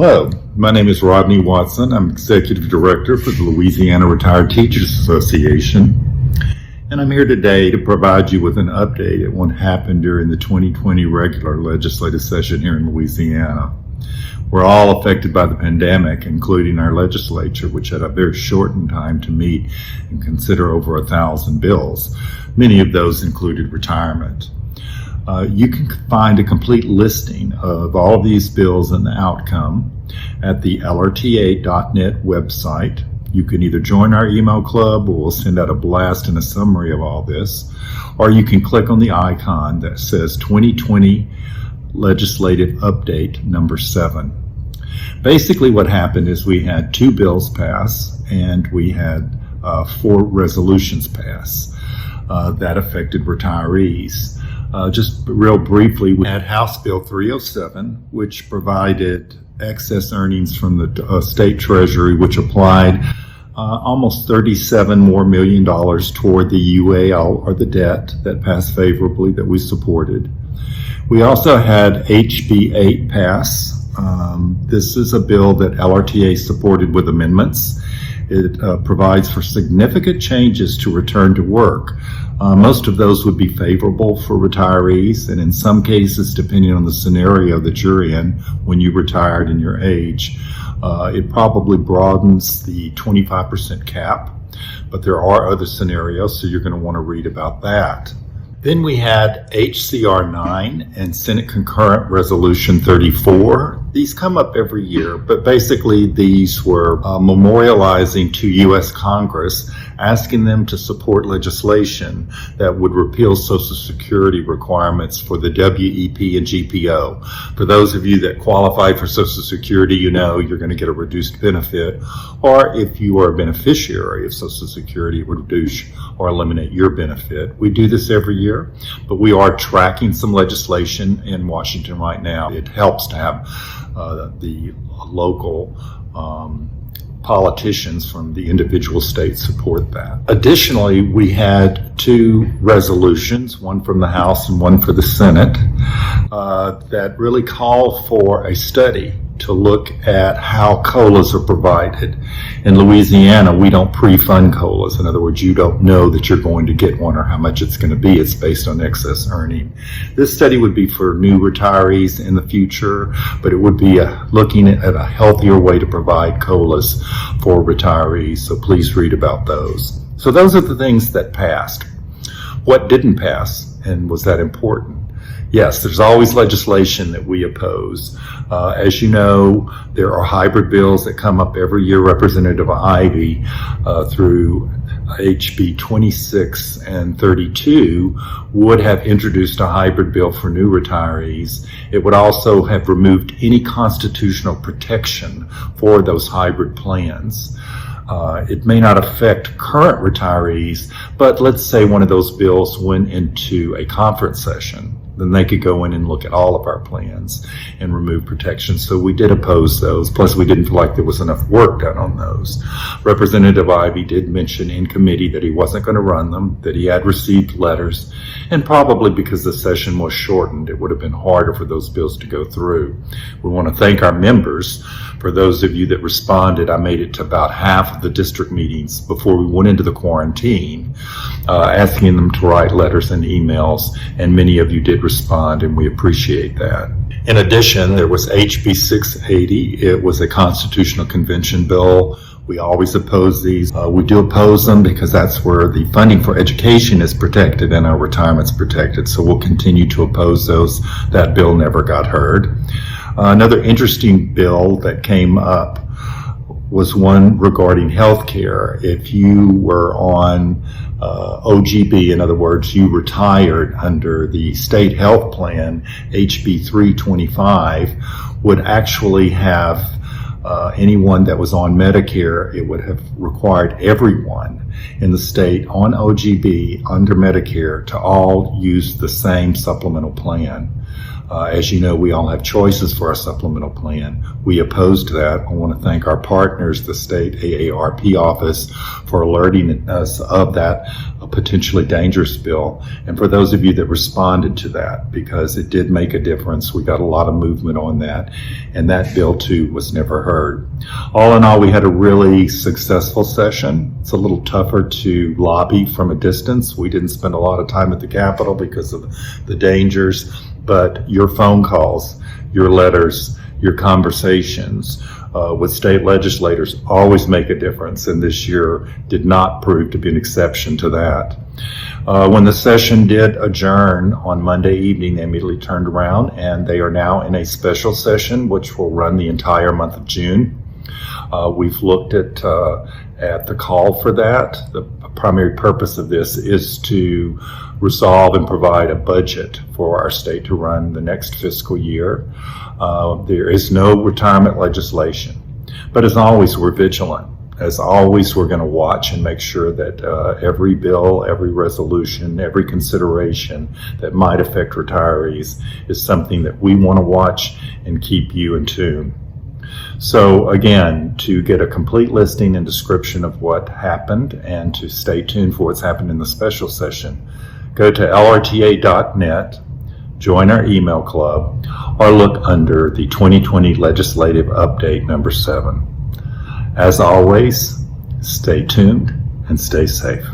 Hello, my name is Rodney Watson. I'm Executive Director for the Louisiana Retired Teachers Association, and I'm here today to provide you with an update on what happened during the 2020 regular legislative session here in Louisiana. We're all affected by the pandemic, including our legislature, which had a very shortened time to meet and consider over 1,000 bills. Many of those included retirement. You can find a complete listing of all of these bills and the outcome at the LRTA.net website. You can either join our email club, or we'll send out a blast and a summary of all this, or you can click on the icon that says 2020 Legislative Update number 7. Basically what happened is we had 2 bills pass and we had 4 resolutions pass that affected retirees. Just real briefly, we had House Bill 307, which provided excess earnings from the state treasury, which applied almost $37 million toward the UAL, or the debt, that passed favorably, that we supported. We also had HB 8 pass. This is a bill that LRTA supported with amendments. It provides for significant changes to return to work. Most of those would be favorable for retirees, and in some cases, depending on the scenario that you're in when you retired and your age, it probably broadens the 25% cap, but there are other scenarios, so you're going to want to read about that. Then we had HCR 9 and Senate Concurrent Resolution 34. These come up every year, but basically these were memorializing to U.S. Congress, asking them to support legislation that would repeal Social Security requirements for the WEP and GPO. For those of you that qualify for Social Security, you know you're going to get a reduced benefit, or if you are a beneficiary of Social Security, it would reduce or eliminate your benefit. We do this every year, but we are tracking some legislation in Washington right now. It helps to have the local politicians from the individual states support that. Additionally, we had 2 resolutions, one from the House and one for the Senate, that really call for a study to look at how COLAs are provided. In Louisiana, we don't pre-fund COLAs. In other words, you don't know that you're going to get one or how much it's going to be. It's based on excess earning. This study would be for new retirees in the future, but it would be looking at a healthier way to provide COLAs for retirees. So please read about those. So those are the things that passed. What didn't pass, and was that important? Yes, there's always legislation that we oppose. As you know, there are hybrid bills that come up every year. Representative Ivy, through HB 26 and 32, would have introduced a hybrid bill for new retirees. It would also have removed any constitutional protection for those hybrid plans. It may not affect current retirees, but let's say one of those bills went into a conference session. Then they could go in and look at all of our plans and remove protections. So we did oppose those. Plus, we didn't feel like there was enough work done on those. Representative Ivy did mention in committee that he wasn't going to run them, that he had received letters, and probably because the session was shortened, it would have been harder for those bills to go through. We want to thank our members. For those of you that responded, I made it to about half of the district meetings before we went into the quarantine, asking them to write letters and emails, and many of you did respond, and we appreciate that. In addition, there was HB 680. It was a constitutional convention bill. We always oppose these. We do oppose them because that's where the funding for education is protected and our retirement's protected, so we'll continue to oppose those. That bill never got heard. Another interesting bill that came up was one regarding health care. If you were on OGB, in other words, you retired under the state health plan, HB 325 would actually have anyone that was on Medicare, it would have required everyone in the state on OGB under Medicare to all use the same supplemental plan. As you know, we all have choices for our supplemental plan. We opposed that. I want to thank our partners, the state AARP office, for alerting us of that potentially dangerous bill. And for those of you that responded to that, because it did make a difference, we got a lot of movement on that, and that bill too was never heard. All in all, we had a really successful session. It's a little tougher to lobby from a distance. We didn't spend a lot of time at the Capitol because of the dangers, but your phone calls, your letters, your conversations with state legislators always make a difference, and this year did not prove to be an exception to that. When the session did adjourn on Monday evening, they immediately turned around, and they are now in a special session which will run the entire month of June. We've looked at the call for that. The primary purpose of this is to resolve and provide a budget for our state to run the next fiscal year. There is no retirement legislation, but as always, we're vigilant. As always, we're going to watch and make sure that every bill, every resolution, every consideration that might affect retirees is something that we want to watch and keep you in tune. So again, to get a complete listing and description of what happened and to stay tuned for what's happened in the special session, go to LRTA.net, join our email club, or look under the 2020 Legislative Update number 7. As always, stay tuned and stay safe.